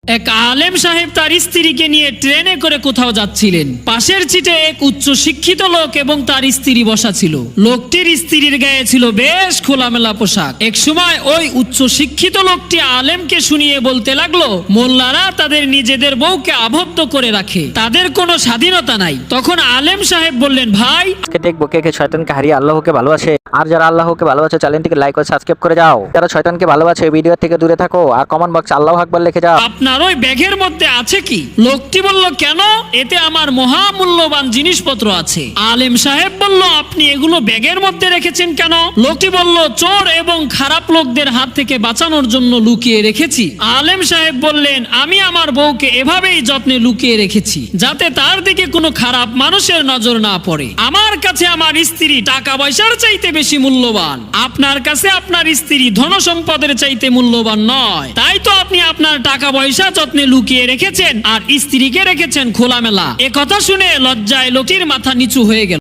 এক আলেম সাহেব তার স্ত্রীকে নিয়ে ট্রেনে করে কোথাও যাচ্ছিলেন। পাশের সিটে এক উচ্চ শিক্ষিত লোক এবং তার স্ত্রী বসা ছিল। লোকটির স্ত্রীর গায়ে ছিল বেশ খোলামেলা পোশাক। এক সময় ওই উচ্চ শিক্ষিত লোকটি আলেমকে শুনিয়ে বলতে লাগলো, মোল্লারা তাদের নিজেদের বউকে আবদ্ধ করে রাখে, তাদের কোনো স্বাধীনতা নাই। তখন আলেম সাহেব বললেন, ভাই আজকে দেখবো কে কে শয়তানকে হারিয়ে আল্লাহকে ভালোবাসে। আর যারা আল্লাহকে ভালোবাসে চ্যানেলটিকে লাইক ও সাবস্ক্রাইব করে যাও। যারা শয়তানকে ভালোবাসে ভিডিও থেকে দূরে থাকো আর কমেন্ট বক্সে আল্লাহু আকবার লিখে যাও। আপনার ওই ব্যাগের মধ্যে আছে কি? লোকটি বলল, কেন? এতে আমার মহামূল্যবান জিনিসপত্র আছে। আলেম সাহেব বলল, আপনি এগুলো ব্যাগের মধ্যে রেখেছেন কেন? লোকটি বলল, চোর এবং খারাপ লোকদের হাত থেকে বাঁচানোর জন্য লুকিয়ে রেখেছি। আলেম সাহেব বললেন, আমি আমার বউকে এভাবেই যত্নে লুকিয়ে রেখেছি যাতে তার দিকে কোনো খারাপ মানুষের নজর না পড়ে। আমার কাছে আমার স্ত্রী টাকা পয়সার চাইতে বেশি মূল্যবান, আপনার কাছে আপনার স্ত্রী ধন সম্পদের চাইতে মূল্যবান নয়। তাই তো আপনি আপনার টাকা পয়সা যত্নে লুকিয়ে রেখেছেন আর স্ত্রীকে রেখেছেন খোলামেলা। এ কথা শুনে লজ্জায় লোকটির মাথা নিচু হয়ে গেল।